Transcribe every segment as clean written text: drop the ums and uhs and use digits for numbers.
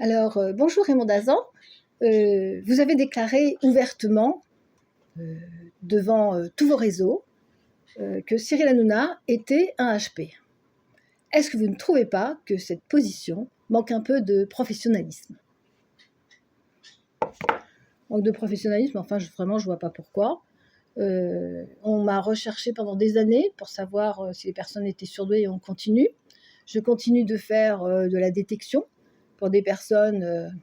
Bonjour Raymond Dazan. Vous avez déclaré ouvertement devant tous vos réseaux que Cyril Hanouna était un HP. Est-ce que vous ne trouvez pas que cette position manque un peu de professionnalisme? Manque de professionnalisme, enfin vraiment je ne vois pas pourquoi. On m'a recherché pendant des années pour savoir si les personnes étaient surdouées et on continue. Je continue de faire de la détection pour des personnes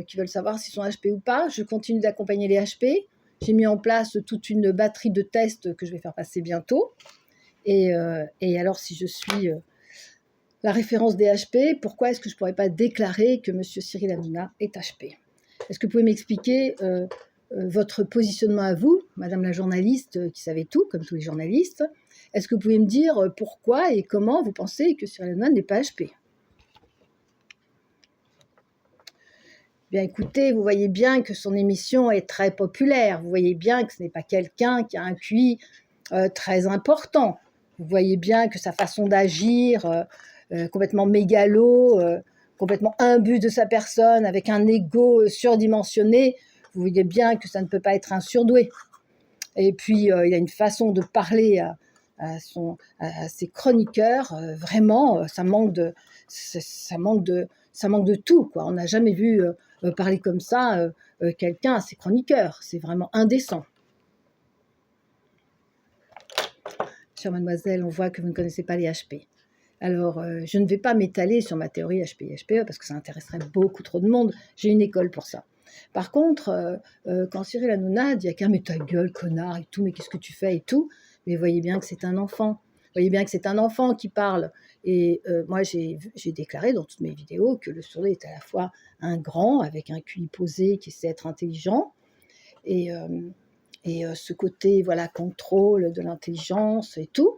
qui veulent savoir s'ils sont HP ou pas. Je continue d'accompagner les HP. J'ai mis en place toute une batterie de tests que je vais faire passer bientôt. Et alors, si je suis la référence des HP, pourquoi est-ce que je ne pourrais pas déclarer que M. Cyril Hanouna est HP? Est-ce que vous pouvez m'expliquer votre positionnement à vous, Madame la journaliste qui savait tout, comme tous les journalistes? Est-ce que vous pouvez me dire pourquoi et comment vous pensez que Cyril Hanouna n'est pas HP? Bien écoutez, vous voyez bien que son émission est très populaire, vous voyez bien que ce n'est pas quelqu'un qui a un QI très important, vous voyez bien que sa façon d'agir, complètement mégalo, complètement imbu de sa personne, avec un ego surdimensionné, vous voyez bien que ça ne peut pas être un surdoué. Et puis il a une façon de parler à ses chroniqueurs, vraiment, ça manque de tout, quoi. On n'a jamais vu parler comme ça quelqu'un à ses chroniqueurs. C'est vraiment indécent. Chère mademoiselle, on voit que vous ne connaissez pas les HP. Alors, je ne vais pas m'étaler sur ma théorie HP-HPE parce que ça intéresserait beaucoup trop de monde. J'ai une école pour ça. Par contre, quand Cyril Hanouna dit à quelqu'un « mais ta gueule, connard » et tout, « mais qu'est-ce que tu fais » et tout, mais vous voyez bien que c'est un enfant. Vous voyez bien que c'est un enfant qui parle. Et moi, j'ai déclaré dans toutes mes vidéos que le sourd est à la fois un grand, avec un QI posé, qui sait être intelligent, et ce côté, voilà, contrôle de l'intelligence et tout.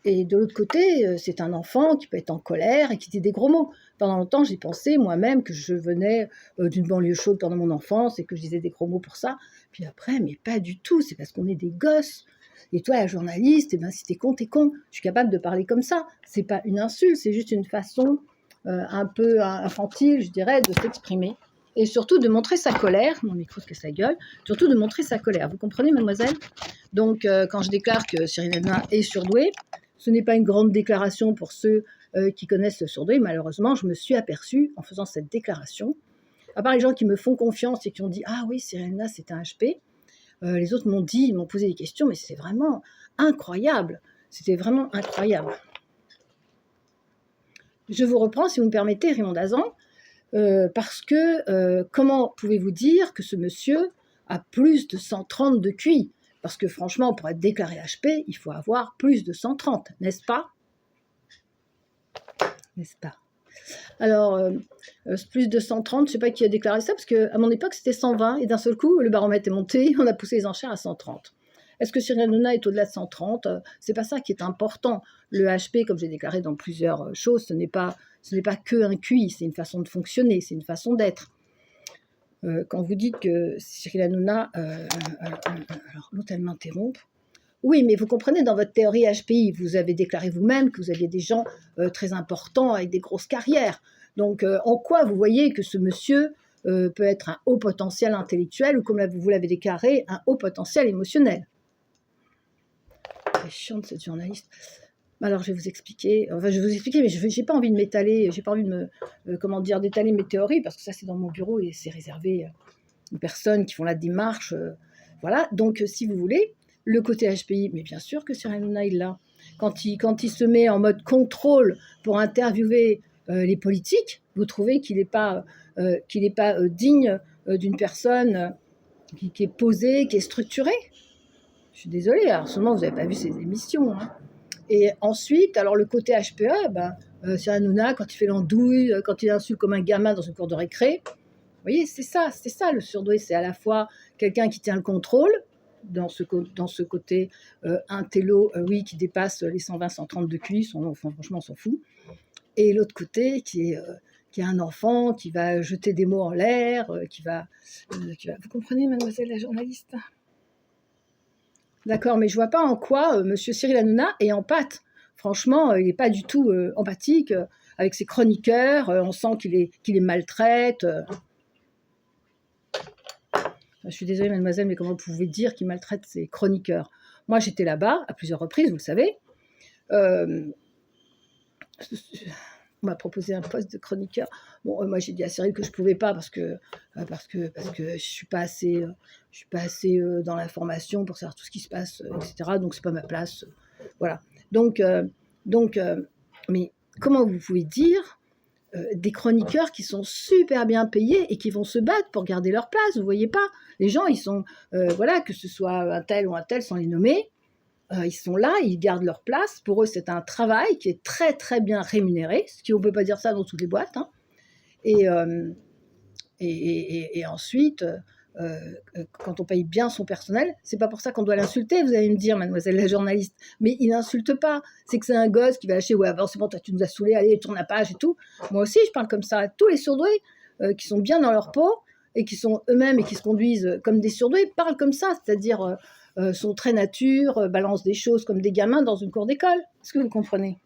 Et de l'autre côté, c'est un enfant qui peut être en colère et qui dit des gros mots. Pendant longtemps, j'ai pensé moi-même que je venais d'une banlieue chaude pendant mon enfance et que je disais des gros mots pour ça. Puis après, mais pas du tout, c'est parce qu'on est des gosses. Et toi, la journaliste, si t'es con, t'es con. Je suis capable de parler comme ça. C'est pas une insulte, c'est juste une façon un peu infantile, je dirais, de s'exprimer. Et surtout de montrer sa colère. Mon micro se casse la gueule. Surtout de montrer sa colère. Vous comprenez, mademoiselle? Donc, quand je déclare que Cyril Hanouna est surdoué, ce n'est pas une grande déclaration pour ceux qui connaissent le surdoué. Malheureusement, je me suis aperçue en faisant cette déclaration, à part les gens qui me font confiance et qui ont dit « Ah oui, Cyril Hanouna, c'est un HP », les autres m'ont posé des questions, mais c'est vraiment incroyable. C'était vraiment incroyable. Je vous reprends, si vous me permettez, Raymond Dazan, parce que comment pouvez-vous dire que ce monsieur a plus de 130 de QI? Parce que franchement, pour être déclaré HP, il faut avoir plus de 130, n'est-ce pas? N'est-ce pas? Alors, plus de 130, je ne sais pas qui a déclaré ça, parce qu'à mon époque, c'était 120, et d'un seul coup, le baromètre est monté, on a poussé les enchères à 130. Est-ce que Cyril Hanouna est au-delà de 130? C'est pas ça qui est important. Le HP, comme j'ai déclaré dans plusieurs choses, ce n'est pas que un QI, c'est une façon de fonctionner, c'est une façon d'être. Quand vous dites que Cyril Hanouna... alors, l'autre, elle m'interrompt. Oui, mais vous comprenez, dans votre théorie HPI, vous avez déclaré vous-même que vous aviez des gens très importants avec des grosses carrières. Donc, en quoi vous voyez que ce monsieur peut être un haut potentiel intellectuel ou, comme vous l'avez déclaré, un haut potentiel émotionnel? C'est chiant, cette journaliste. Alors, je vais vous expliquer. Enfin, je vais vous expliquer, mais je n'ai pas envie de m'étaler. J'ai pas envie de d'étaler mes théories, parce que ça, c'est dans mon bureau et c'est réservé aux personnes qui font la démarche. Voilà. Donc, si vous voulez, le côté HPI, mais bien sûr que Cyril Hanouna, il l'a. Quand il se met en mode contrôle pour interviewer les politiques, vous trouvez qu'il n'est pas digne d'une personne qui est posée, qui est structurée? Je suis désolée, alors seulement vous n'avez pas vu ses émissions. Hein. Et ensuite, alors le côté HPE, Cyril Hanouna, quand il fait l'andouille, quand il insulte comme un gamin dans une cour de récré, vous voyez, c'est ça le surdoué, c'est à la fois quelqu'un qui tient le contrôle, dans ce côté intello, oui, qui dépasse les 120-130 de QI, franchement, on s'en fout. Et l'autre côté, qui est un enfant, qui va jeter des mots en l'air, qui va... Vous comprenez, mademoiselle la journaliste? D'accord, mais je vois pas en quoi Monsieur Cyril Hanouna est en pâte. Franchement, il n'est pas du tout empathique. avec ses chroniqueurs, on sent qu'il les maltraite. Je suis désolée, mademoiselle, mais comment vous pouvez dire qu'il maltraite ses chroniqueurs? Moi, j'étais là-bas à plusieurs reprises, vous le savez. Euh, on m'a proposé un poste de chroniqueur. Bon, moi, j'ai dit à Cyril que je ne pouvais pas parce que je ne suis pas assez, dans l'information pour savoir tout ce qui se passe, etc. Donc, ce n'est pas ma place. Voilà. Donc, mais comment vous pouvez dire des chroniqueurs qui sont super bien payés et qui vont se battre pour garder leur place, vous voyez pas? Les gens, ils sont, voilà, que ce soit un tel ou un tel, sans les nommer, ils sont là, ils gardent leur place. Pour eux, c'est un travail qui est très, très bien rémunéré, ce qui, on ne peut pas dire ça dans toutes les boîtes. Hein. Et, ensuite, quand on paye bien son personnel, c'est pas pour ça qu'on doit l'insulter, vous allez me dire, mademoiselle la journaliste, mais il n'insulte pas, c'est que c'est un gosse qui va lâcher, ouais, bon, c'est bon, toi tu nous as saoulés, allez, tourne la page et tout. Moi aussi, je parle comme ça. Tous les surdoués qui sont bien dans leur peau et qui sont eux-mêmes et qui se conduisent comme des surdoués parlent comme ça, c'est-à-dire sont très nature, balancent des choses comme des gamins dans une cour d'école. Est-ce que vous comprenez?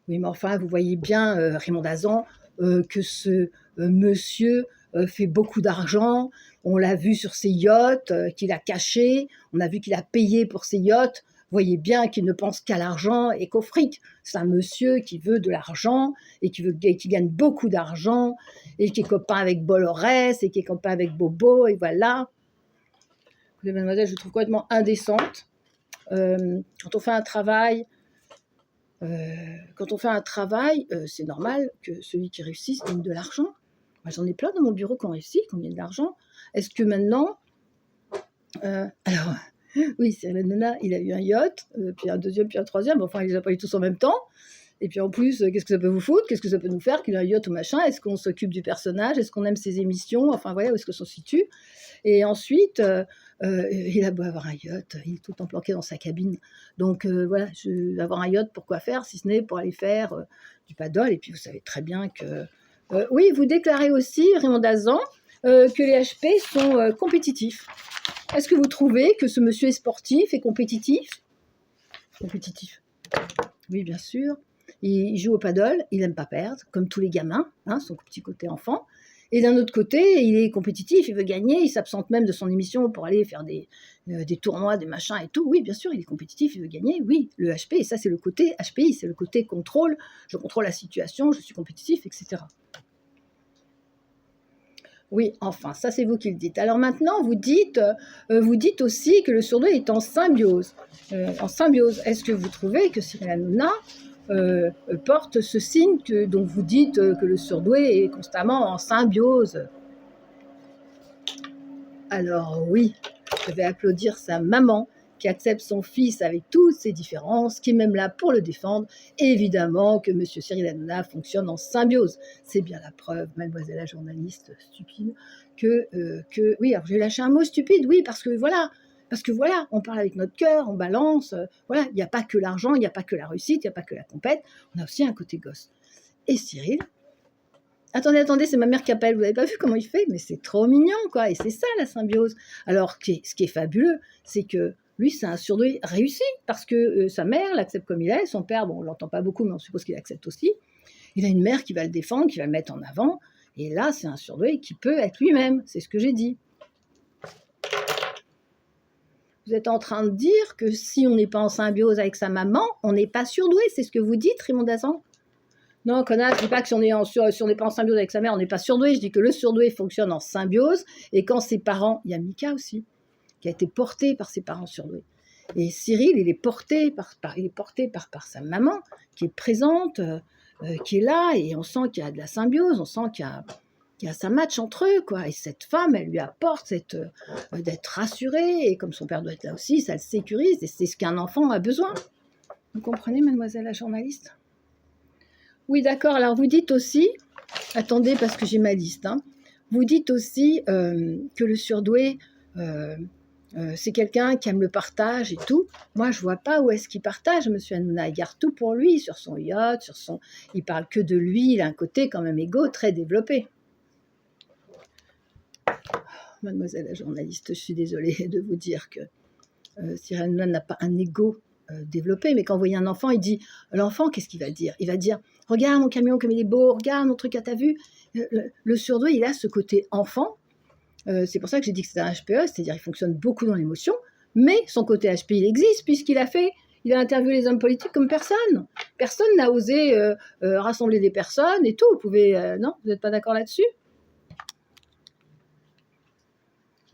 Oui, mais enfin, vous voyez bien, Raymond Dazan, que ce monsieur fait beaucoup d'argent. On l'a vu sur ses yachts qu'il a cachés. On a vu qu'il a payé pour ses yachts. Vous voyez bien qu'il ne pense qu'à l'argent et qu'au fric. C'est un monsieur qui veut de l'argent et qui gagne beaucoup d'argent et qui est copain avec Bollorès et qui est copain avec Bobo. Et voilà. Écoutez, mademoiselle, je vous trouve complètement indécente. Quand on fait un travail... c'est normal que celui qui réussit gagne de l'argent. Moi, j'en ai plein dans mon bureau qui ont réussi, qui gagnent de l'argent. Est-ce que maintenant... alors, oui, Cyril Hanouna, il a eu un yacht, puis un deuxième, puis un troisième. Enfin, il les a pas eu tous en même temps. Et puis en plus, qu'est-ce que ça peut vous foutre? Qu'est-ce que ça peut nous faire qu'il a un yacht ou machin? Est-ce qu'on s'occupe du personnage? Est-ce qu'on aime ses émissions? Enfin, voilà, où est-ce que ça se situe? Et ensuite, il a beau avoir un yacht, il est tout le temps planqué dans sa cabine. Donc voilà, avoir un yacht, pourquoi faire? Si ce n'est pour aller faire du paddle. Et puis vous savez très bien que... oui, vous déclarez aussi, Raymond Dazan, que les HP sont compétitifs. Est-ce que vous trouvez que ce monsieur est sportif et compétitif? Compétitif. Oui, bien sûr. Il joue au paddle, il n'aime pas perdre, comme tous les gamins, hein, son petit côté enfant. Et d'un autre côté, il est compétitif, il veut gagner, il s'absente même de son émission pour aller faire des tournois, des machins et tout. Oui, bien sûr, il est compétitif, il veut gagner, oui, le HP, et ça c'est le côté HPI, c'est le côté contrôle, je contrôle la situation, je suis compétitif, etc. Oui, enfin, ça c'est vous qui le dites. Alors maintenant, vous dites aussi que le surdoué est en symbiose. Est-ce que vous trouvez que Cyril Hanouna porte ce signe dont vous dites que le surdoué est constamment en symbiose? Alors oui, je vais applaudir sa maman qui accepte son fils avec toutes ses différences, qui est même là pour le défendre. Et évidemment que M. Cyril Hanouna fonctionne en symbiose. C'est bien la preuve, mademoiselle la journaliste stupide, que oui, alors j'ai lâché un mot stupide, oui, parce que voilà, on parle avec notre cœur, on balance, voilà, il n'y a pas que l'argent, il n'y a pas que la réussite, il n'y a pas que la compète, on a aussi un côté gosse. Et Cyril, attendez, c'est ma mère qui appelle, vous n'avez pas vu comment il fait? Mais c'est trop mignon, quoi, et c'est ça la symbiose. Alors, ce qui est fabuleux, c'est que lui, c'est un surdoué réussi, parce que sa mère l'accepte comme il est, son père, bon, on ne l'entend pas beaucoup, mais on suppose qu'il l'accepte aussi. Il a une mère qui va le défendre, qui va le mettre en avant, et là, c'est un surdoué qui peut être lui-même, c'est ce que j'ai dit. Vous êtes en train de dire que si on n'est pas en symbiose avec sa maman, on n'est pas surdoué, c'est ce que vous dites, Raymond Dazan? Non, connasse, je dis pas que si on n'est pas en symbiose avec sa mère, on n'est pas surdoué. Je dis que le surdoué fonctionne en symbiose. Et quand ses parents, il y a Mika aussi, qui a été porté par ses parents surdoués. Et Cyril, il est porté par sa maman, qui est présente, qui est là, et on sent qu'il y a de la symbiose, on sent qu'il y a ça match entre eux, quoi. Et cette femme, elle lui apporte d'être rassurée, et comme son père doit être là aussi, ça le sécurise, et c'est ce qu'un enfant a besoin. Vous comprenez, mademoiselle la journaliste? Oui, d'accord. Alors, vous dites aussi, attendez, parce que j'ai ma liste, hein. Vous dites aussi que le surdoué, c'est quelqu'un qui aime le partage et tout. Moi, je vois pas où est-ce qu'il partage, monsieur Hanouna. Il garde tout pour lui, sur son yacht, il parle que de lui. Il a un côté quand même égo très développé. Mademoiselle la journaliste, je suis désolée de vous dire que Cyril Hanouna n'a pas un égo développé, mais quand vous voyez un enfant, l'enfant, qu'est-ce qu'il va dire? Il va dire: «Regarde mon camion comme il est beau, regarde mon truc, t'as vu?» Le surdoué, il a ce côté enfant, c'est pour ça que j'ai dit que c'était un HPE, c'est-à-dire il fonctionne beaucoup dans l'émotion, mais son côté HP, il existe il a interviewé les hommes politiques comme personne. Personne n'a osé rassembler des personnes et tout. Vous pouvez... non, vous n'êtes pas d'accord là-dessus?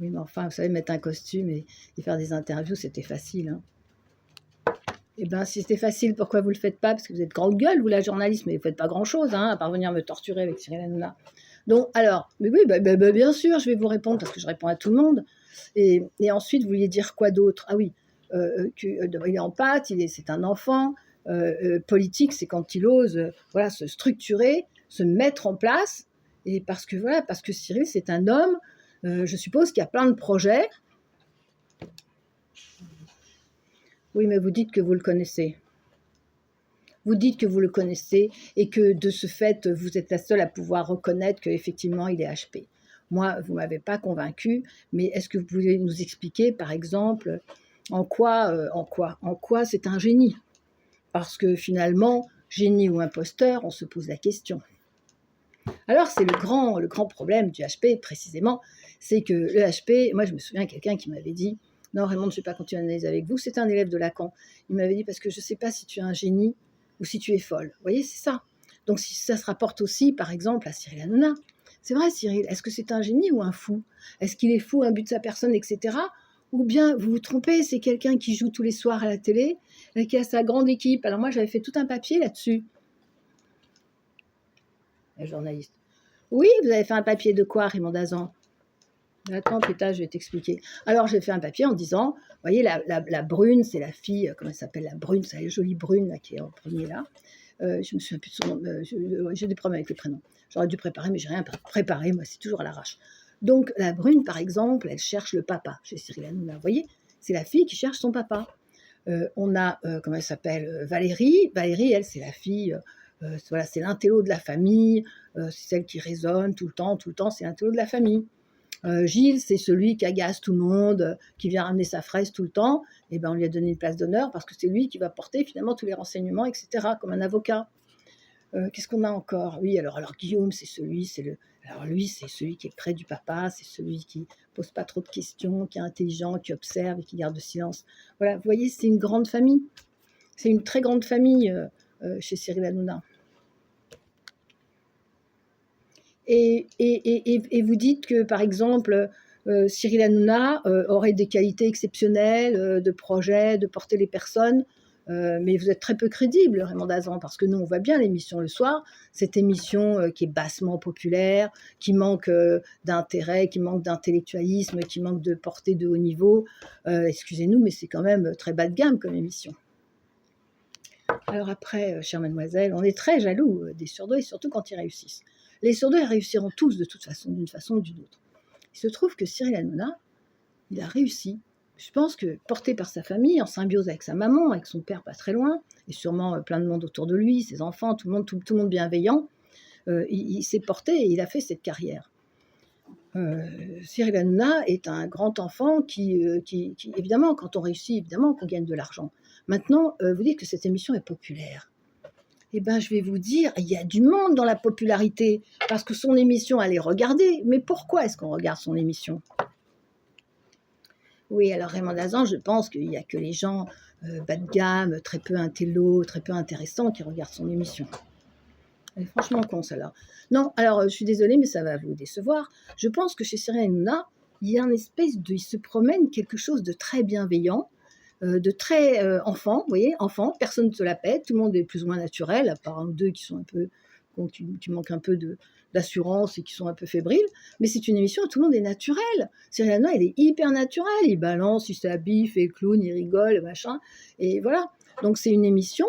Oui, mais enfin, vous savez, mettre un costume et faire des interviews, c'était facile. Hein. Eh bien, si c'était facile, pourquoi vous ne le faites pas? Parce que vous êtes grande gueule, vous, la journaliste, mais vous ne faites pas grand-chose, hein, à part venir me torturer avec Cyril Hanouna. Donc, alors, mais oui, bien sûr, je vais vous répondre, parce que je réponds à tout le monde. Et ensuite, vous vouliez dire quoi d'autre? Ah oui, il est en pâte, c'est un enfant. Politique, c'est quand il ose voilà, se structurer, se mettre en place. Et parce que Cyril, c'est un homme, je suppose qu'il y a plein de projets. Oui, mais vous dites que vous le connaissez. Vous dites que vous le connaissez et que de ce fait, vous êtes la seule à pouvoir reconnaître qu'effectivement, il est HP. Moi, vous ne m'avez pas convaincue, mais est-ce que vous pouvez nous expliquer, par exemple, en quoi c'est un génie? Parce que finalement, génie ou imposteur, on se pose la question. Alors, c'est le grand problème du HP, précisément, c'est que le HP, moi je me souviens quelqu'un qui m'avait dit, non Raymond, je ne vais pas continuer l'analyse avec vous, c'était un élève de Lacan, il m'avait dit, parce que je ne sais pas si tu es un génie ou si tu es folle. Vous voyez, c'est ça. Donc, si ça se rapporte aussi, par exemple, à Cyril Hanouna. C'est vrai, Cyril, est-ce que c'est un génie ou un fou? Est-ce qu'il est fou, un but de sa personne, etc. Ou bien, vous vous trompez, c'est quelqu'un qui joue tous les soirs à la télé, qui a sa grande équipe. Alors moi, j'avais fait tout un papier là-dessus. La journaliste. Oui, vous avez fait un papier de quoi, Raymond Dazan? Attends, Péta, je vais t'expliquer. Alors, j'ai fait un papier en disant, vous voyez, la brune, c'est la fille, comment elle s'appelle, la brune, c'est la jolie brune là, qui est en premier là. Je me souviens plus de son nom, j'ai des problèmes avec les prénoms. J'aurais dû préparer, mais j'ai rien préparé, moi, c'est toujours à l'arrache. Donc, la brune, par exemple, elle cherche le papa chez Cyril Hanouna. Vous voyez, c'est la fille qui cherche son papa. On a, comment elle s'appelle, Valérie. Valérie, elle, c'est la fille, voilà, c'est l'intello de la famille, c'est celle qui résonne tout le temps, c'est l'intello de la famille. Gilles, c'est celui qui agace tout le monde, qui vient ramener sa fraise tout le temps. Et ben, on lui a donné une place d'honneur parce que c'est lui qui va porter finalement tous les renseignements, etc., comme un avocat. Qu'est-ce qu'on a encore? Oui, alors Guillaume, alors lui, c'est celui qui est près du papa, c'est celui qui pose pas trop de questions, qui est intelligent, qui observe et qui garde le silence. Voilà, vous voyez, c'est une grande famille. C'est une très grande famille chez Cyril Hanouna. Et vous dites que, par exemple, Cyril Hanouna aurait des qualités exceptionnelles de projet, de porter les personnes, mais vous êtes très peu crédible, Raymond Dazan, parce que nous, on voit bien l'émission le soir, cette émission qui est bassement populaire, qui manque d'intérêt, qui manque d'intellectualisme, qui manque de portée de haut niveau. Excusez-nous, mais c'est quand même très bas de gamme comme émission. Alors après, chère mademoiselle, on est très jaloux des surdoués, surtout quand ils réussissent. Les surdoués réussiront tous de toute façon, d'une façon ou d'une autre. Il se trouve que Cyril Hanouna, il a réussi. Je pense que porté par sa famille, en symbiose avec sa maman, avec son père pas très loin, et sûrement plein de monde autour de lui, ses enfants, tout le monde bienveillant, il s'est porté et il a fait cette carrière. Cyril Hanouna est un grand enfant qui, évidemment, quand on réussit, évidemment qu'on gagne de l'argent. Maintenant, vous dites que cette émission est populaire. Eh bien, je vais vous dire, il y a du monde dans la popularité, parce que son émission, elle est regardée. Mais pourquoi est-ce qu'on regarde son émission? Oui, alors Raymond Dazan, je pense qu'il n'y a que les gens bas de gamme, très peu intello, très peu intéressants qui regardent son émission. Elle est franchement con, celle-là. Non, alors, je suis désolée, mais ça va vous décevoir. Je pense que chez Cyril Hanouna, il y a une espèce de... Il se promène quelque chose de très bienveillant, de très enfant, vous voyez, enfant, personne ne se la pète, tout le monde est plus ou moins naturel, à part un ou deux qui sont un peu, qui manquent un peu d'assurance et qui sont un peu fébriles, mais c'est une émission où tout le monde est naturel. Cyril Hanouna, il est hyper naturel, il balance, il s'habille, il fait clown, il rigole, machin, et voilà. Donc c'est une émission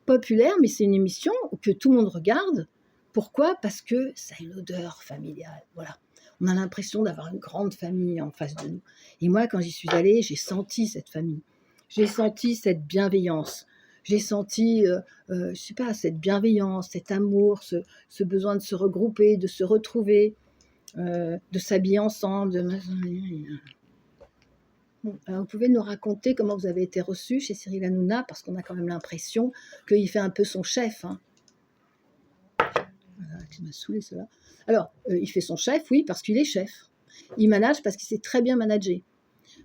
populaire, mais c'est une émission que tout le monde regarde. Pourquoi? Parce que ça a une odeur familiale, voilà. On a l'impression d'avoir une grande famille en face de nous. Et moi, quand j'y suis allée, j'ai senti cette famille. J'ai senti cette bienveillance. J'ai senti, je sais pas, cette bienveillance, cet amour, ce besoin de se regrouper, de se retrouver, de s'habiller ensemble. Bon, alors vous pouvez nous raconter comment vous avez été reçu chez Cyril Hanouna, parce qu'on a quand même l'impression qu'il fait un peu son chef, hein. Voilà, tu m'as saoulé cela. Alors, il fait son chef, oui, parce qu'il est chef. Il manage parce qu'il sait très bien manager.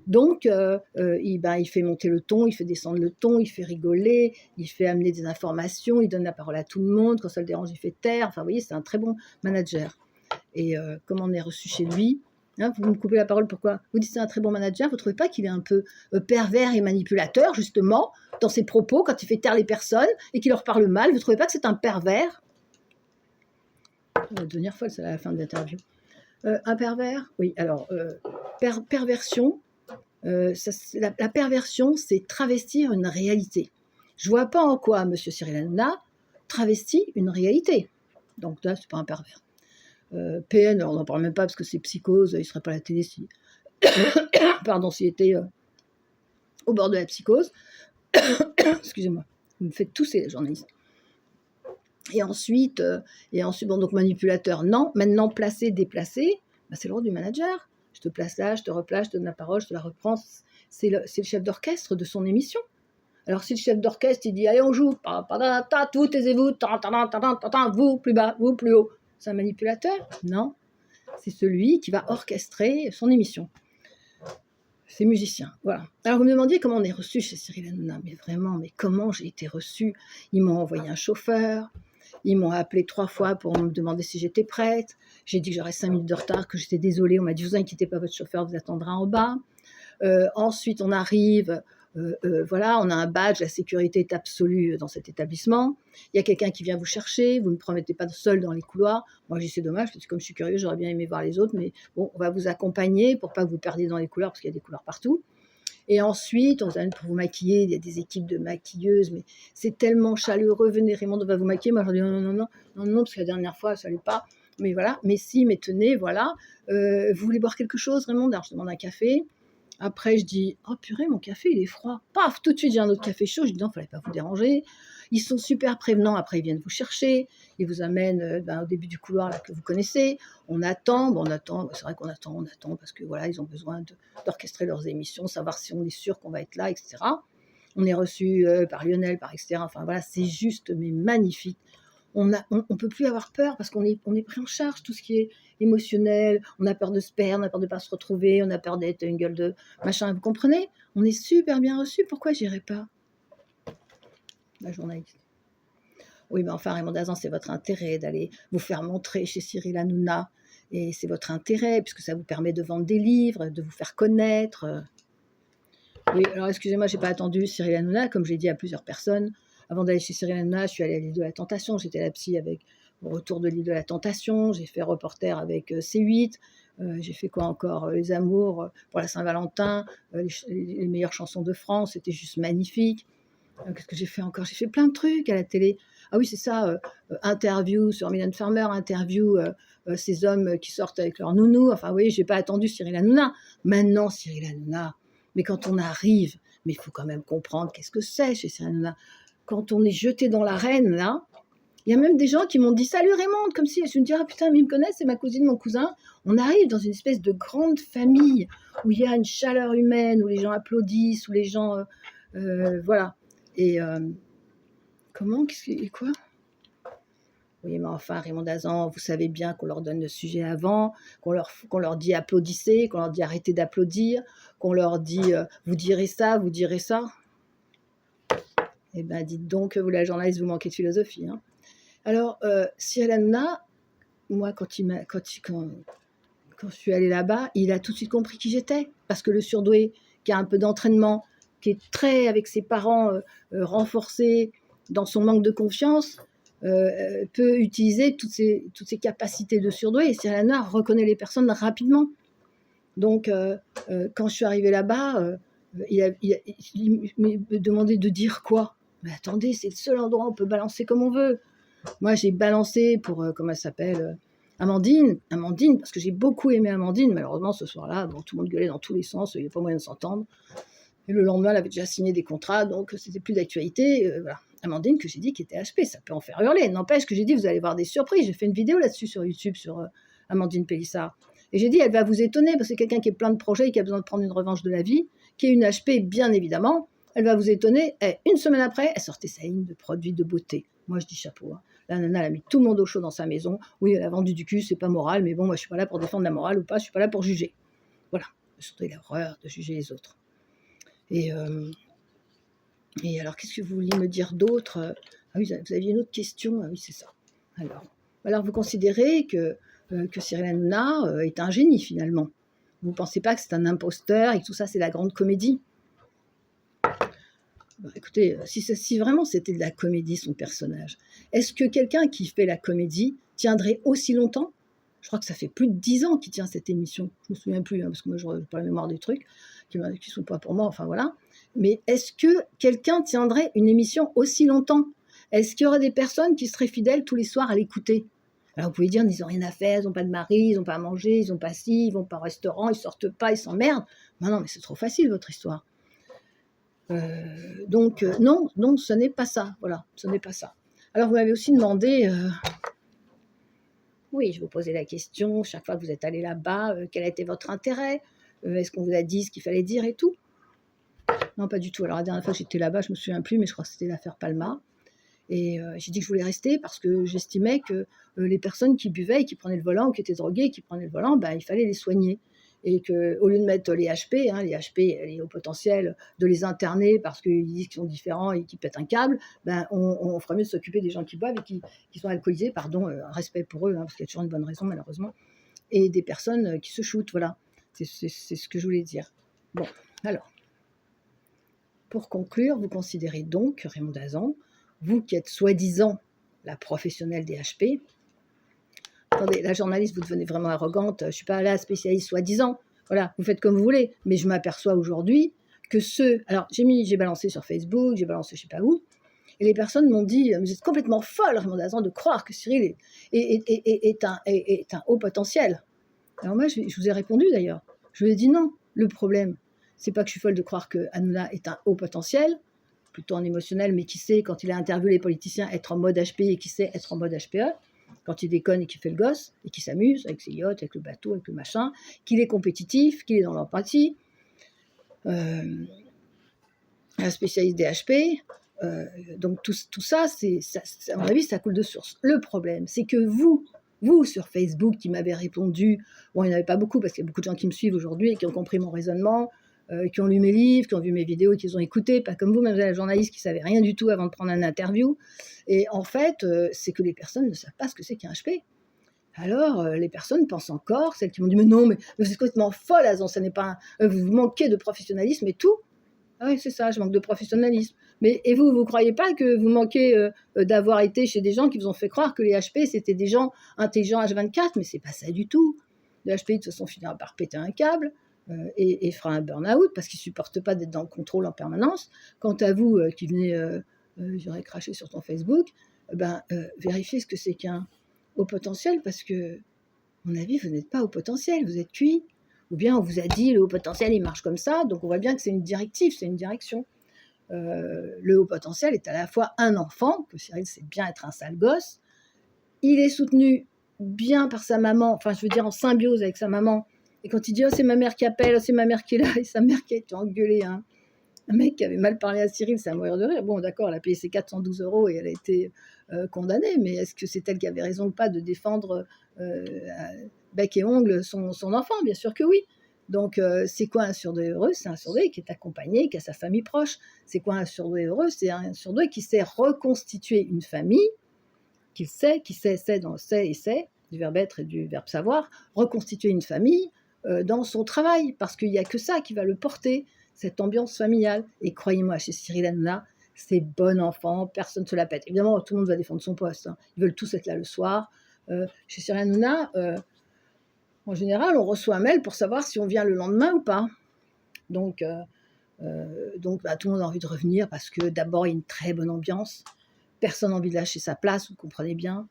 Donc, il fait monter le ton, il fait descendre le ton, il fait rigoler, il fait amener des informations, il donne la parole à tout le monde. Quand ça le dérange, il fait taire. Enfin, vous voyez, c'est un très bon manager. Et comment on est reçu chez lui, hein, vous me coupez la parole, pourquoi? Vous dites que c'est un très bon manager, vous ne trouvez pas qu'il est un peu pervers et manipulateur, justement, dans ses propos, quand il fait taire les personnes et qu'il leur parle mal? Vous ne trouvez pas que c'est un pervers? On va devenir folle, c'est à la fin de l'interview. Un pervers? Oui, alors, perversion, la perversion, c'est travestir une réalité. Je ne vois pas en quoi M. Cyril Hanouna travestit une réalité. Donc là, ce n'est pas un pervers. PN, alors on n'en parle même pas parce que c'est psychose, il ne serait pas à la télé si... Pardon, s'il était au bord de la psychose. Excusez-moi, vous me faites tousser, les journalistes. Et ensuite, bon, donc manipulateur, non. Maintenant, placé, déplacé, bah, c'est le rôle du manager. Je te place là, je te replace, je te donne la parole, je te la reprends. C'est le chef d'orchestre de son émission. Alors si le chef d'orchestre, il dit, allez, on joue, vous taisez-vous, vous plus bas, vous plus haut. C'est un manipulateur? Non. C'est celui qui va orchestrer son émission. C'est musicien, voilà. Alors vous me demandiez comment on est reçu chez Cyril Hanouna. Mais vraiment, mais comment j'ai été reçu? Ils m'ont envoyé un chauffeur. Ils m'ont appelé 3 fois pour me demander si j'étais prête. J'ai dit que j'aurais 5 minutes de retard, que j'étais désolée. On m'a dit, vous inquiétez pas, votre chauffeur vous attendra en bas. Ensuite, on arrive, voilà, on a un badge, la sécurité est absolue dans cet établissement. Il y a quelqu'un qui vient vous chercher, vous ne me promettez pas seul dans les couloirs. Moi, je dis, c'est dommage, parce que comme je suis curieuse, j'aurais bien aimé voir les autres, mais bon, on va vous accompagner pour pas que vous perdiez dans les couloirs, parce qu'il y a des couloirs partout. Et ensuite, on vous amène pour vous maquiller, il y a des équipes de maquilleuses, mais c'est tellement chaleureux, venez Raymond, on va vous maquiller. Moi, je dis non, parce que la dernière fois, ça n'allait pas. Mais voilà, mais si, mais tenez, voilà. Vous voulez boire quelque chose, Raymond? Alors, je demande un café. Après, je dis, oh purée, mon café, il est froid. Paf, tout de suite, j'ai un autre café chaud. Je dis, non, il ne fallait pas vous déranger. Ils sont super prévenants. Après, ils viennent vous chercher. Ils vous amènent au début du couloir là, que vous connaissez. On attend. Bon, on attend. C'est vrai qu'on attend, parce que voilà, ils ont besoin d'orchestrer leurs émissions, savoir si on est sûr qu'on va être là, etc. On est reçu par Lionel, par etc. Enfin, voilà, c'est juste, mais magnifique. On peut plus avoir peur parce qu'on est pris en charge, tout ce qui est émotionnel. On a peur de se perdre, on a peur de pas se retrouver, on a peur d'être une gueule de machin. Vous comprenez? On est super bien reçu. Pourquoi j'irais pas? La journaliste. Oui, mais enfin, Raymond Dazan, c'est votre intérêt d'aller vous faire montrer chez Cyril Hanouna. Et c'est votre intérêt, puisque ça vous permet de vendre des livres, de vous faire connaître. Oui, alors excusez-moi, j'ai pas attendu Cyril Hanouna, comme je l'ai dit à plusieurs personnes. Avant d'aller chez Cyril Hanouna, je suis allée à l'île de la Tentation. J'étais la psy avec au retour de l'île de la Tentation. J'ai fait reporter avec C8. J'ai fait quoi encore? Les Amours pour la Saint-Valentin, les meilleures chansons de France. C'était juste magnifique. Qu'est-ce que j'ai fait encore? J'ai fait plein de trucs à la télé. Ah oui, c'est ça, interview sur Mylène Farmer, interview ces hommes qui sortent avec leur nounou. Enfin, oui, je n'ai pas attendu Cyril Hanouna. Maintenant, Cyril Hanouna, mais quand on arrive, mais il faut quand même comprendre qu'est-ce que c'est chez Cyril Hanouna. Quand on est jeté dans l'arène, là, il y a même des gens qui m'ont dit « Salut Raymond !» comme si je me disais « Ah putain, mais ils me connaissent, c'est ma cousine, mon cousin. » On arrive dans une espèce de grande famille où il y a une chaleur humaine, où les gens applaudissent, où les gens... voilà. Et comment? Quoi? Oui, mais enfin, Raymond Dazan, vous savez bien qu'on leur donne le sujet avant, qu'on leur dit applaudissez, qu'on leur dit arrêtez d'applaudir, qu'on leur dit vous direz ça, vous direz ça. Eh bien, dites donc, vous, la journaliste, vous manquez de philosophie. Hein. Alors, Cyril Hanouna, moi, quand je suis allée là-bas, il a tout de suite compris qui j'étais. Parce que le surdoué, qui a un peu d'entraînement, qui est très, avec ses parents, renforcés dans son manque de confiance, peut utiliser toutes ses capacités de surdoué. Et Cyril Hanouna reconnaît les personnes rapidement. Donc, quand je suis arrivée là-bas, il me demandait de dire quoi? Mais attendez, c'est le seul endroit où on peut balancer comme on veut. Moi, j'ai balancé pour, comment elle s'appelle, Amandine, parce que j'ai beaucoup aimé Amandine. Malheureusement, ce soir-là, bon, tout le monde gueulait dans tous les sens, il n'y a pas moyen de s'entendre. Et le lendemain, elle avait déjà signé des contrats, donc c'était plus d'actualité. Voilà. Amandine, que j'ai dit qui était HP, ça peut en faire hurler. N'empêche que j'ai dit, vous allez voir des surprises. J'ai fait une vidéo là-dessus sur YouTube, sur Amandine Pélissard. Et j'ai dit, elle va vous étonner, parce que c'est quelqu'un qui est plein de projets et qui a besoin de prendre une revanche de la vie, qui est une HP, bien évidemment, elle va vous étonner. Et une semaine après, elle sortait sa ligne de produits de beauté. Moi, je dis chapeau. Hein. La nana, elle a mis tout le monde au chaud dans sa maison. Oui, elle a vendu du cul, c'est pas moral, mais bon, moi, je suis pas là pour défendre la morale ou pas, je suis pas là pour juger. Voilà. Surtout l'horreur de juger les autres. Et alors, qu'est-ce que vous vouliez me dire d'autre? Ah oui, vous aviez une autre question. Ah oui, c'est ça. Alors vous considérez que Cyril Hanouna est un génie, finalement. Vous ne pensez pas que c'est un imposteur et que tout ça, c'est la grande comédie? Écoutez, si vraiment c'était de la comédie, son personnage, est-ce que quelqu'un qui fait la comédie tiendrait aussi longtemps? Je crois que ça fait plus de 10 ans qu'il tient cette émission. Je ne me souviens plus, hein, parce que moi, je n'ai pas la mémoire des trucs qui ne sont pas pour moi, enfin voilà. Mais est-ce que quelqu'un tiendrait une émission aussi longtemps? Est-ce qu'il y aurait des personnes qui seraient fidèles tous les soirs à l'écouter? Alors vous pouvez dire, ils n'ont rien à faire, ils n'ont pas de mari, ils n'ont pas à manger, ils n'ont pas ci, ils ne vont pas au restaurant, ils ne sortent pas, ils s'emmerdent. Non, mais c'est trop facile, votre histoire. Donc, non, ce n'est pas ça. Voilà, ce n'est pas ça. Alors, vous m'avez aussi demandé, oui, je vous posais la question, chaque fois que vous êtes allé là-bas, quel a été votre intérêt? Est-ce qu'on vous a dit ce qu'il fallait dire et tout? Non, pas du tout. Alors, la dernière fois que j'étais là-bas, je ne me souviens plus, mais je crois que c'était l'affaire Palma. Et j'ai dit que je voulais rester parce que j'estimais que les personnes qui buvaient et qui prenaient le volant ou qui étaient droguées et qui prenaient le volant, il fallait les soigner. Et qu'au lieu de mettre les HP, les HP, les hauts potentiels, de les interner parce qu'ils disent qu'ils sont différents et qu'ils pètent un câble, on ferait mieux de s'occuper des gens qui boivent et qui sont alcoolisés, pardon, un respect pour eux, parce qu'il y a toujours une bonne raison malheureusement, et des personnes qui se shootent, voilà. C'est ce que je voulais dire. Bon, alors, pour conclure, vous considérez donc, Raymond Dazan, vous qui êtes soi-disant la professionnelle des HP, attendez, la journaliste, vous devenez vraiment arrogante, je ne suis pas là spécialiste soi-disant, voilà, vous faites comme vous voulez, mais je m'aperçois aujourd'hui que alors j'ai balancé sur Facebook, j'ai balancé je ne sais pas où, et les personnes m'ont dit, vous êtes complètement folle, Raymond Dazan, de croire que Cyril est un haut potentiel. Alors moi, je vous ai répondu d'ailleurs, je vous ai dit non, le problème, c'est pas que je suis folle de croire que Hanouna est un haut potentiel, plutôt en émotionnel, mais qui sait, quand il a interviewé les politiciens, être en mode HP et qui sait être en mode HPE, quand il déconne et qu'il fait le gosse, et qu'il s'amuse avec ses yachts, avec le bateau, avec le machin, qu'il est compétitif, qu'il est dans l'empathie, un spécialiste des HP, donc tout ça, à mon avis, ça coule de source. Le problème, c'est que vous, sur Facebook, qui m'avez répondu, bon, il n'y en avait pas beaucoup, parce qu'il y a beaucoup de gens qui me suivent aujourd'hui et qui ont compris mon raisonnement, qui ont lu mes livres, qui ont vu mes vidéos, qui les ont écoutées, pas comme vous, même la journaliste qui ne savait rien du tout avant de prendre une interview. Et en fait, c'est que les personnes ne savent pas ce que c'est qu'un HP. Alors, les personnes pensent encore, celles qui m'ont dit « Mais non, mais vous êtes complètement folle, Azan, ça n'est pas vous manquez de professionnalisme et tout. » Ah oui, c'est ça, je manque de professionnalisme. Mais, et vous croyez pas que vous manquez d'avoir été chez des gens qui vous ont fait croire que les HP, c'était des gens intelligents H24, mais c'est pas ça du tout. Les HP, de toute façon, finira par péter un câble et fera un burn-out parce qu'ils ne supportent pas d'être dans le contrôle en permanence. Quant à vous qui venez, j'aurais craché sur ton Facebook, vérifiez ce que c'est qu'un haut potentiel parce que, à mon avis, vous n'êtes pas haut potentiel, vous êtes cuit. Ou bien on vous a dit le haut potentiel il marche comme ça, donc on voit bien que c'est une directive, c'est une direction. Le haut potentiel est à la fois un enfant, que Cyril sait bien être un sale gosse, il est soutenu bien par sa maman, enfin je veux dire en symbiose avec sa maman, et quand il dit « Oh c'est ma mère qui appelle, oh, c'est ma mère qui est là », et sa mère qui a été engueulée, hein. Un mec qui avait mal parlé à Cyril, c'est à mourir de rire. Bon d'accord, elle a payé ses 412 € et elle a été condamnée, mais est-ce que c'est elle qui avait raison ou pas de défendre bec et ongle son enfant? Bien sûr que oui. Donc c'est quoi un surdoué heureux? C'est un surdoué qui est accompagné, qui a sa famille proche. C'est quoi un surdoué heureux? C'est un surdoué qui sait reconstituer une famille, qui sait, du verbe être et du verbe savoir, reconstituer une famille dans son travail, parce qu'il n'y a que ça qui va le porter, cette ambiance familiale. Et croyez-moi, chez Cyril Hanouna, c'est bon enfant, personne ne se la pète. Évidemment, tout le monde va défendre son poste, hein. Ils veulent tous être là le soir. Chez Cyril Hanouna, en général, on reçoit un mail pour savoir si on vient le lendemain ou pas. Donc tout le monde a envie de revenir parce que d'abord, il y a une très bonne ambiance. Personne n'a envie de lâcher sa place, vous comprenez bien.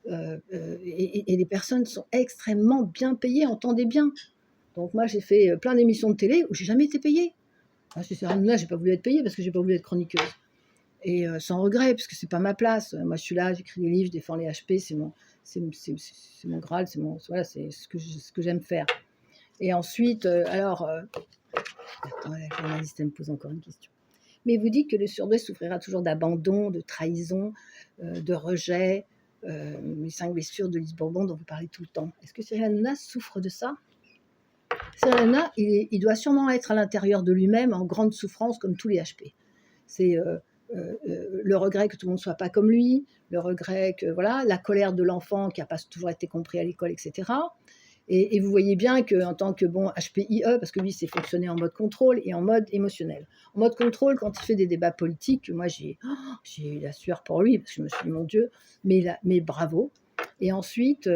Et les personnes sont extrêmement bien payées, entendez bien. Donc moi, j'ai fait plein d'émissions de télé où j'ai jamais été payée. Chez Cyril Hanouna, j'ai pas voulu être payée parce que j'ai pas voulu être chroniqueuse. Et sans regret, parce que c'est pas ma place. Moi, je suis là, j'écris des livres, je défends les HP, c'est mon Graal, c'est ce que j'aime faire. Et ensuite, Attends, la journaliste, elle me pose encore une question. Mais vous dites que le surdoué souffrira toujours d'abandon, de trahison, de rejet, les 5 blessures de Lise Bourbon dont vous parlez tout le temps. Est-ce que Cyril Hanouna souffre de ça? Cyril Hanouna, il doit sûrement être à l'intérieur de lui-même en grande souffrance comme tous les HP. C'est le regret que tout le monde ne soit pas comme lui, le regret que, voilà, la colère de l'enfant qui n'a pas toujours été compris à l'école, etc. Et vous voyez bien qu'en tant que bon HPIE, parce que lui, c'est fonctionner en mode contrôle et en mode émotionnel. En mode contrôle, quand il fait des débats politiques, moi, j'ai eu la sueur pour lui, parce que je me suis dit, mon Dieu, mais bravo. Et ensuite,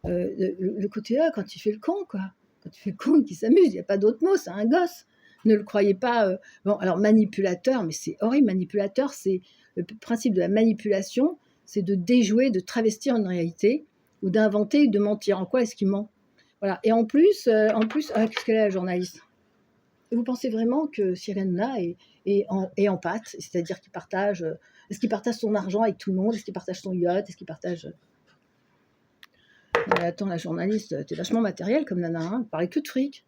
le côté A, quand il fait le con, quoi. Quand il fait le con, qui s'amuse, il n'y a pas d'autre mot, c'est un gosse. Ne le croyez pas. Bon, alors, manipulateur, mais c'est horrible, manipulateur, c'est le principe de la manipulation, c'est de déjouer, de travestir une réalité, ou d'inventer, de mentir. En quoi est-ce qu'il ment? Voilà. Et en plus, qu'est-ce qu'elle est la journaliste? Et vous pensez vraiment que Cyril Hanouna est en pâte, c'est-à-dire qu'il partage, est-ce qu'il partage son argent avec tout le monde? Est-ce qu'il partage son yacht? Est-ce qu'il partage... Attends, la journaliste, t'es vachement matériel comme nana, hein. Vous parlez que de fric.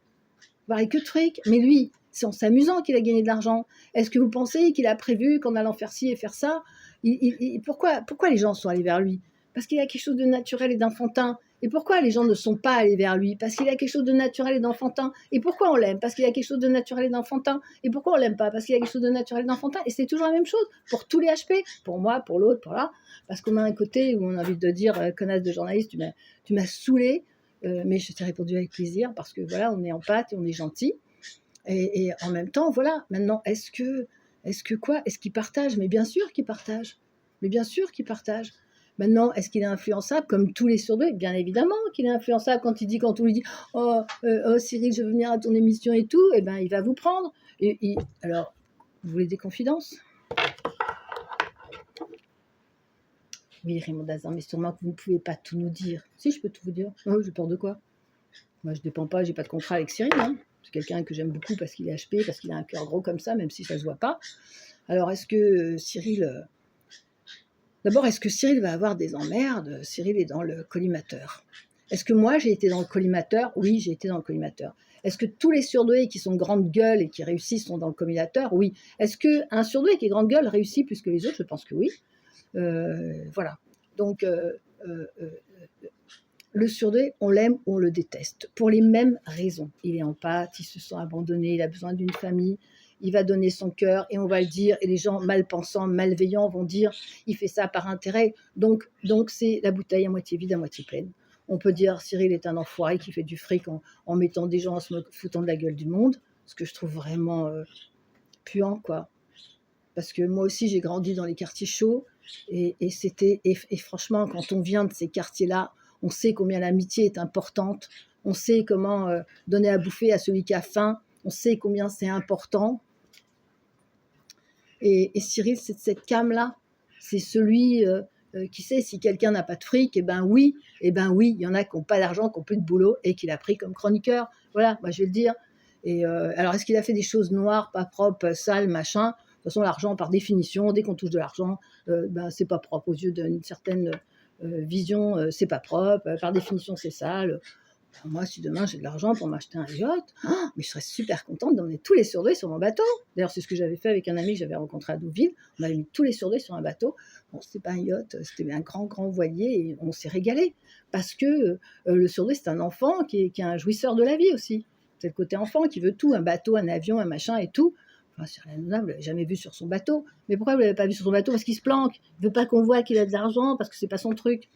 Mais lui, c'est en s'amusant qu'il a gagné de l'argent. Est-ce que vous pensez qu'il a prévu qu'en allant faire ci et faire ça, pourquoi les gens sont allés vers lui? Parce qu'il a quelque chose de naturel et d'enfantin. Et pourquoi les gens ne sont pas allés vers lui? Parce qu'il a quelque chose de naturel et d'enfantin. Et pourquoi on l'aime? Parce qu'il a quelque chose de naturel et d'enfantin. Et pourquoi on l'aime pas? Parce qu'il a quelque chose de naturel et d'enfantin. Et c'est toujours la même chose pour tous les HP, pour moi, pour l'autre, pour là. Parce qu'on a un côté où on a envie de dire, connasse de journaliste, tu m'as saoulé, mais je t'ai répondu avec plaisir parce que voilà, on est en pâte et on est gentil. Et en même temps, voilà, maintenant, est-ce qu'il partage? Mais bien sûr qu'il partage. Maintenant, est-ce qu'il est influençable comme tous les surdoués? Bien évidemment qu'il est influençable quand on lui dit oh, Cyril, je veux venir à ton émission et tout, eh ben, il va vous prendre. Alors, vous voulez des confidences? Oui, Raymond Dazan, mais sûrement que vous ne pouvez pas tout nous dire. Si, je peux tout vous dire. Oh, j'ai peur de quoi? Moi, je ne dépends pas, j'ai pas de contrat avec Cyril. Hein. C'est quelqu'un que j'aime beaucoup parce qu'il est HP, parce qu'il a un cœur gros comme ça, même si ça ne se voit pas. Alors, est-ce que Cyril... D'abord, est-ce que Cyril va avoir des emmerdes? Cyril est dans le collimateur. Est-ce que moi, j'ai été dans le collimateur? Oui, j'ai été dans le collimateur. Est-ce que tous les surdoués qui sont grande gueule et qui réussissent sont dans le collimateur? Oui. Est-ce qu'un surdoué qui est grande gueule réussit plus que les autres? Je pense que oui. Voilà. Donc, le surdoué, on l'aime ou on le déteste, pour les mêmes raisons. Il est en pâte, il se sent abandonné, il a besoin d'une famille, il va donner son cœur et on va le dire, et les gens mal pensants, malveillants vont dire, il fait ça par intérêt. Donc c'est la bouteille à moitié vide, à moitié pleine. On peut dire Cyril est un enfoiré qui fait du fric en mettant des gens, en se foutant de la gueule du monde, ce que je trouve vraiment puant, quoi. Parce que moi aussi, j'ai grandi dans les quartiers chauds, et franchement, quand on vient de ces quartiers-là, on sait combien l'amitié est importante, on sait comment donner à bouffer à celui qui a faim, on sait combien c'est important. Et Cyril, c'est cette came-là, c'est celui qui sait si quelqu'un n'a pas de fric, eh ben oui, il y en a qui n'ont pas d'argent, qui n'ont plus de boulot, et qu'il a pris comme chroniqueur. Voilà, moi je vais le dire. Et alors, est-ce qu'il a fait des choses noires, pas propres, sales, machin? De toute façon, l'argent, par définition, dès qu'on touche de l'argent, c'est pas propre. Aux yeux d'une certaine vision, c'est pas propre. Par définition, c'est sale. Alors moi, si demain j'ai de l'argent pour m'acheter un yacht, mais je serais super contente d'emmener tous les surdoués sur mon bateau. D'ailleurs, c'est ce que j'avais fait avec un ami que j'avais rencontré à Deauville. On avait mis tous les surdoués sur un bateau. Bon, c'était pas un yacht, c'était un grand, grand voilier et on s'est régalé. Parce que le surdoué, c'est un enfant qui est un jouisseur de la vie aussi. C'est le côté enfant qui veut tout, un bateau, un avion, un machin et tout. Enfin, Cyril Hanouna, vous ne l'avez jamais vu sur son bateau. Mais pourquoi vous ne l'avez pas vu sur son bateau? Parce qu'il se planque. Il ne veut pas qu'on voit qu'il a de l'argent, parce que c'est pas son truc.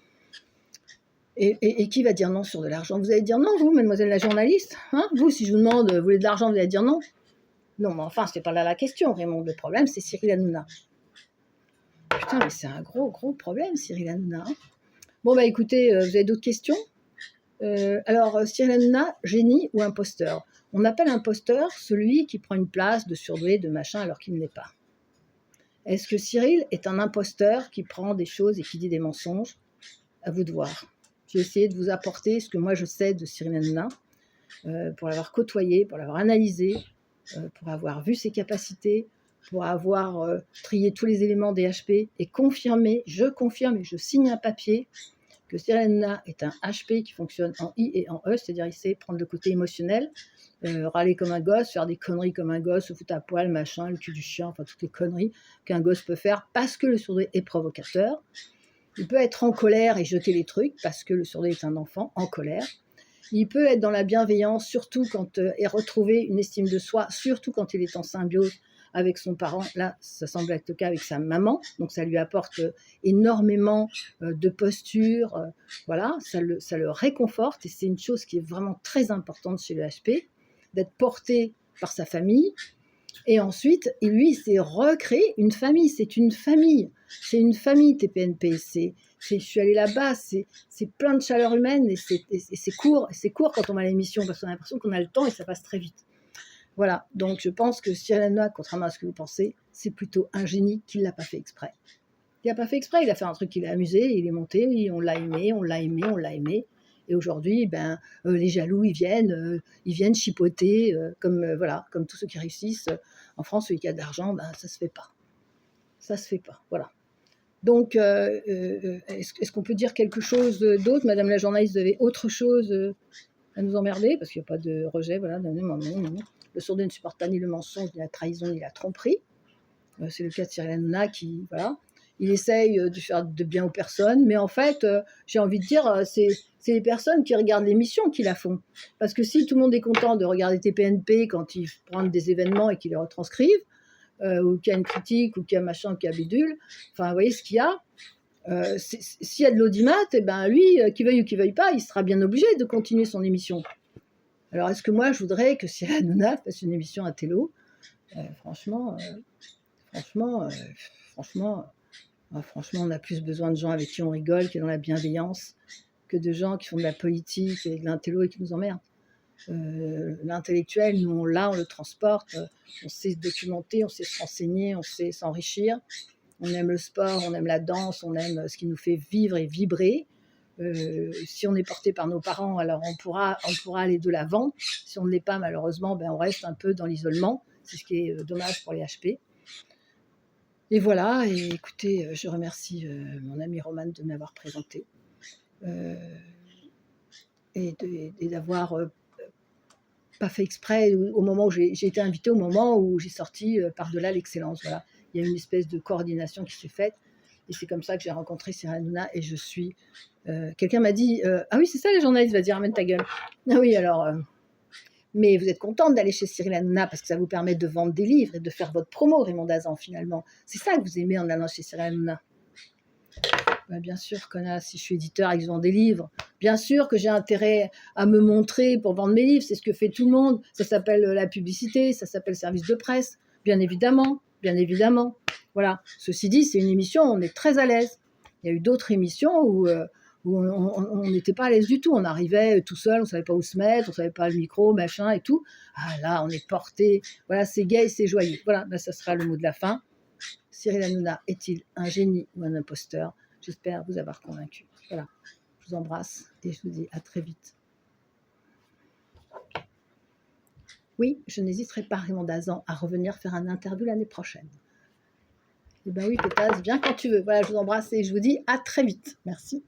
Et qui va dire non sur de l'argent? Vous allez dire non, vous, mademoiselle la journaliste, hein? Vous, si je vous demande, vous voulez de l'argent, vous allez dire non? Non, mais enfin, c'est pas là la question, Raymond. Le problème, c'est Cyril Hanouna. Putain, mais c'est un gros, gros problème, Cyril Hanouna. Hein. Bon, bah écoutez, vous avez d'autres questions? Alors, Cyril Hanouna, génie ou imposteur? On appelle imposteur celui qui prend une place de surdoué, de machin, alors qu'il ne l'est pas. Est-ce que Cyril est un imposteur qui prend des choses et qui dit des mensonges? À vous de voir. J'ai essayé de vous apporter ce que moi je sais de Cyril Hanouna, pour l'avoir côtoyé, pour l'avoir analysé, pour avoir vu ses capacités, pour avoir trié tous les éléments des HP et confirmé, je confirme et je signe un papier que Cyril Hanouna est un HP qui fonctionne en I et en E, c'est-à-dire il sait prendre le côté émotionnel, râler comme un gosse, faire des conneries comme un gosse, se foutre à poil, machin, le cul du chien, enfin toutes les conneries qu'un gosse peut faire parce que le surdoué est provocateur. Il peut être en colère et jeter les trucs parce que le surdoué est un enfant en colère. Il peut être dans la bienveillance, surtout quand et retrouver une estime de soi, surtout quand il est en symbiose avec son parent. Là, ça semble être le cas avec sa maman, donc ça lui apporte énormément de posture, voilà, ça le réconforte, et c'est une chose qui est vraiment très importante chez le HP, d'être porté par sa famille. Et ensuite, lui, il s'est recréé une famille, c'est une famille TPNP, je suis allée là-bas, c'est plein de chaleur humaine, et c'est court quand on va à l'émission, parce qu'on a l'impression qu'on a le temps et ça passe très vite. Voilà, donc je pense que Cyril Hanouna, contrairement à ce que vous pensez, c'est plutôt un génie qui ne l'a pas fait exprès. Il n'a pas fait exprès, il a fait un truc qui l'a amusé, il est monté, on l'a aimé, on l'a aimé, on l'a aimé. Et aujourd'hui, les jaloux, ils viennent chipoter, voilà, comme tous ceux qui réussissent. En France, celui qui a de l'argent, ça se fait pas. Ça se fait pas, voilà. Donc, est-ce qu'on peut dire quelque chose d'autre? Madame la journaliste, vous avez autre chose à nous emmerder? Parce qu'il n'y a pas de rejet, voilà. Non. Le surdoué ne supporte pas ni le mensonge, ni la trahison, ni la tromperie. C'est le cas de Cyril Hanouna qui, voilà, il essaye de faire de bien aux personnes, mais en fait, j'ai envie de dire, c'est les personnes qui regardent l'émission qui la font. Parce que si tout le monde est content de regarder TPNP quand ils prennent des événements et qu'ils les retranscrivent, ou qu'il y a une critique, ou qu'il y a machin, ou qu'il y a bidule, enfin, vous voyez ce qu'il y a. S'il y a de l'audimat, lui, qu'il veuille ou qu'il veuille pas, il sera bien obligé de continuer son émission. Alors, est-ce que moi, je voudrais que Cyril Hanouna fasse une émission à Télo? Franchement, on a plus besoin de gens avec qui on rigole, qui est dans la bienveillance, que de gens qui font de la politique et de l'intello et qui nous emmerdent. L'intellectuel, nous, on le transporte, on sait se documenter, on sait se renseigner, on sait s'enrichir. On aime le sport, on aime la danse, on aime ce qui nous fait vivre et vibrer. Si on est porté par nos parents, alors on pourra aller de l'avant. Si on ne l'est pas, malheureusement, on reste un peu dans l'isolement. C'est ce qui est dommage pour les HP. Et voilà, et écoutez, je remercie mon amie Romane de m'avoir présenté et d'avoir pas fait exprès au moment où j'ai été invitée, au moment où j'ai sorti Par-delà l'excellence. Voilà. Il y a une espèce de coordination qui s'est faite, et c'est comme ça que j'ai rencontré Cyril Hanouna, et je suis... quelqu'un m'a dit ah oui, c'est ça les journalistes, vas-y, ramène ta gueule. Ah oui, alors... mais vous êtes contente d'aller chez Cyril Hanouna parce que ça vous permet de vendre des livres et de faire votre promo, Raymond Dazan, finalement. C'est ça que vous aimez en allant chez Cyril Hanouna. Bien sûr, connasse, si je suis éditeur et que je vends des livres, bien sûr que j'ai intérêt à me montrer pour vendre mes livres, c'est ce que fait tout le monde. Ça s'appelle la publicité, ça s'appelle service de presse, bien évidemment. Voilà. Ceci dit, c'est une émission où on est très à l'aise. Il y a eu d'autres émissions où on n'était pas à l'aise du tout. On arrivait tout seul, on ne savait pas où se mettre, on ne savait pas le micro, machin et tout. Ah là, on est porté. Voilà, c'est gai, c'est joyeux. Voilà, ça sera le mot de la fin. Cyril Hanouna est-il un génie ou un imposteur? J'espère vous avoir convaincu. Voilà, je vous embrasse et je vous dis à très vite. Oui, je n'hésiterai pas, Raymond Dazan, à revenir faire un interview l'année prochaine. Eh bien oui, Pétasse, viens quand tu veux. Voilà, je vous embrasse et je vous dis à très vite. Merci.